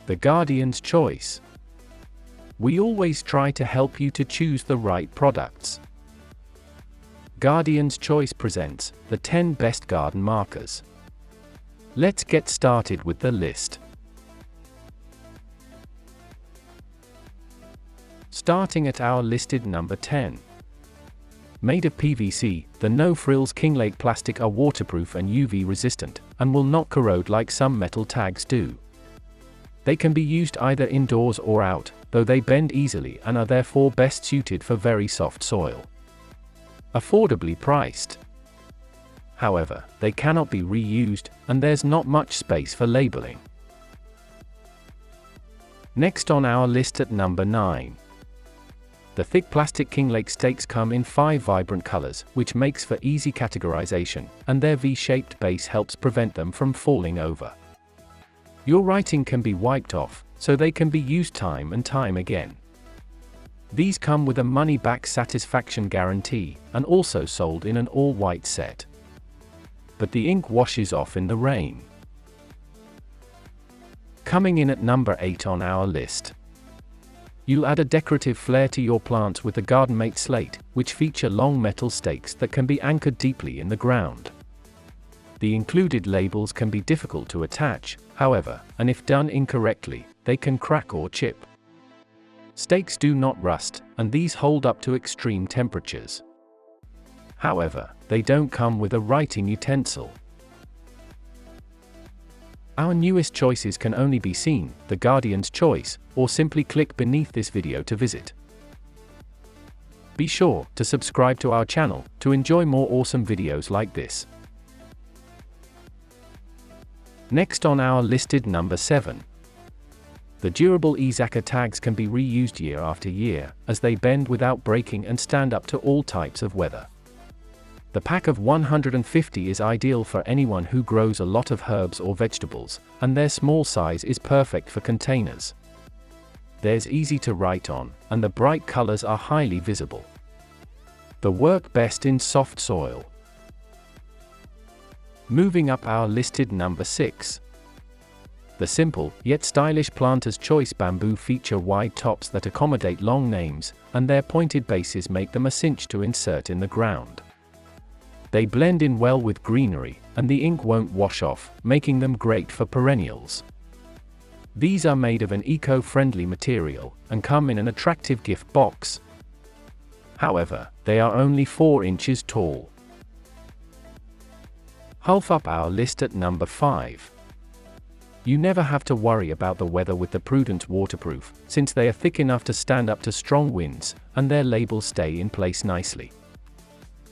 The Guardian's Choice. We always try to help you to choose the right products. Guardian's Choice presents the 10 best garden markers. Let's get started with the list. Starting at our listed number 10. Made of PVC, the no-frills Kincaid plastic are waterproof and UV resistant, and will not corrode like some metal tags do. They can be used either indoors or out, though they bend easily and are therefore best suited for very soft soil. Affordably priced. However, they cannot be reused, and there's not much space for labeling. Next on our list at number 9. The thick plastic Kincaid stakes come in 5 vibrant colors, which makes for easy categorization, and their V-shaped base helps prevent them from falling over. Your writing can be wiped off, so they can be used time and time again. These come with a money-back satisfaction guarantee, and also sold in an all-white set. But the ink washes off in the rain. Coming in at number 8 on our list. You'll add a decorative flair to your plants with the GardenMate slate, which feature long metal stakes that can be anchored deeply in the ground. The included labels can be difficult to attach, however, and if done incorrectly, they can crack or chip. Stakes do not rust, and these hold up to extreme temperatures. However, they don't come with a writing utensil. Our newest choices can only be seen, the Guardian's Choice, or simply click beneath this video to visit. Be sure to subscribe to our channel to enjoy more awesome videos like this. Next on our listed number 7. The durable Izaka tags can be reused year after year, as they bend without breaking and stand up to all types of weather. The pack of 150 is ideal for anyone who grows a lot of herbs or vegetables, and their small size is perfect for containers. There's easy to write on, and the bright colors are highly visible. They work best in soft soil. Moving up our listed number 6. The simple, yet stylish Planter's Choice bamboo feature wide tops that accommodate long names, and their pointed bases make them a cinch to insert in the ground. They blend in well with greenery, and the ink won't wash off, making them great for perennials. These are made of an eco-friendly material, and come in an attractive gift box. However, they are only 4 inches tall. Half up our list at number 5. You never have to worry about the weather with the Prudance waterproof, since they are thick enough to stand up to strong winds, and their labels stay in place nicely.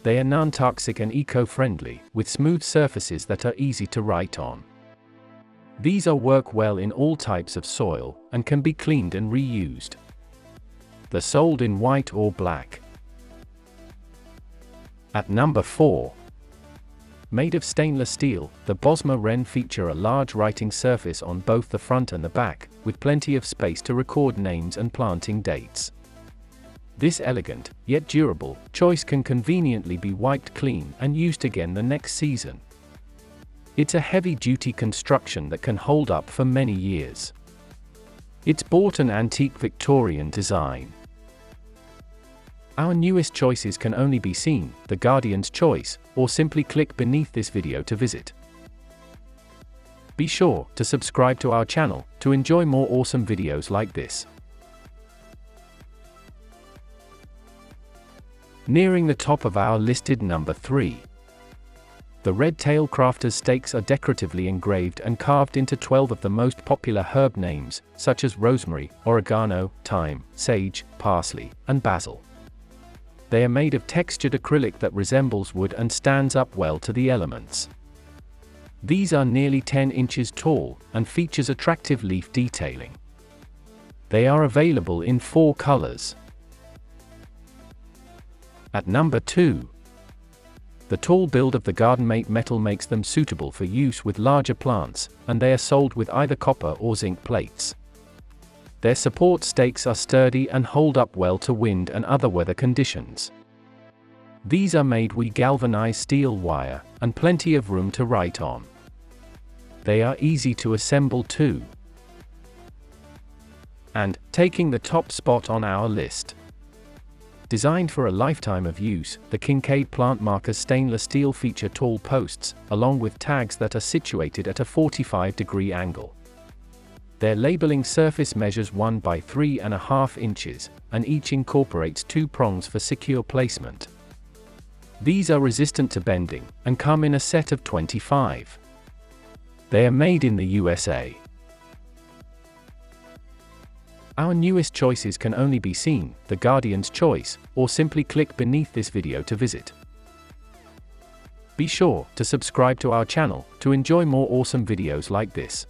They are non-toxic and eco-friendly, with smooth surfaces that are easy to write on. These work well in all types of soil, and can be cleaned and reused. They're sold in white or black. At number 4. Made of stainless steel, the Bosmere Wren feature a large writing surface on both the front and the back, with plenty of space to record names and planting dates. This elegant, yet durable, choice can conveniently be wiped clean and used again the next season. It's a heavy-duty construction that can hold up for many years. It's bought an antique Victorian design. Our newest choices can only be seen, the Guardian's Choice, or simply click beneath this video to visit. Be sure to subscribe to our channel to enjoy more awesome videos like this. Nearing the top of our listed number 3. The Red Tail Crafter's stakes are decoratively engraved and carved into 12 of the most popular herb names, such as rosemary, oregano, thyme, sage, parsley, and basil. They are made of textured acrylic that resembles wood and stands up well to the elements. These are nearly 10 inches tall, and features attractive leaf detailing. They are available in 4 colors. At number 2. The tall build of the GardenMate metal makes them suitable for use with larger plants, and they are sold with either copper or zinc plates. Their support stakes are sturdy and hold up well to wind and other weather conditions. These are made with galvanized steel wire, and plenty of room to write on. They are easy to assemble too. and taking the top spot on our list. Designed for a lifetime of use, the Kincaid plant markers stainless steel feature tall posts, along with tags that are situated at a 45-degree angle. Their labeling surface measures 1 by 3.5 inches, and each incorporates 2 prongs for secure placement. These are resistant to bending, and come in a set of 25. They are made in the USA. Our newest choices can only be seen, the Guardian's choice, or simply click beneath this video to visit. Be sure to subscribe to our channel to enjoy more awesome videos like this.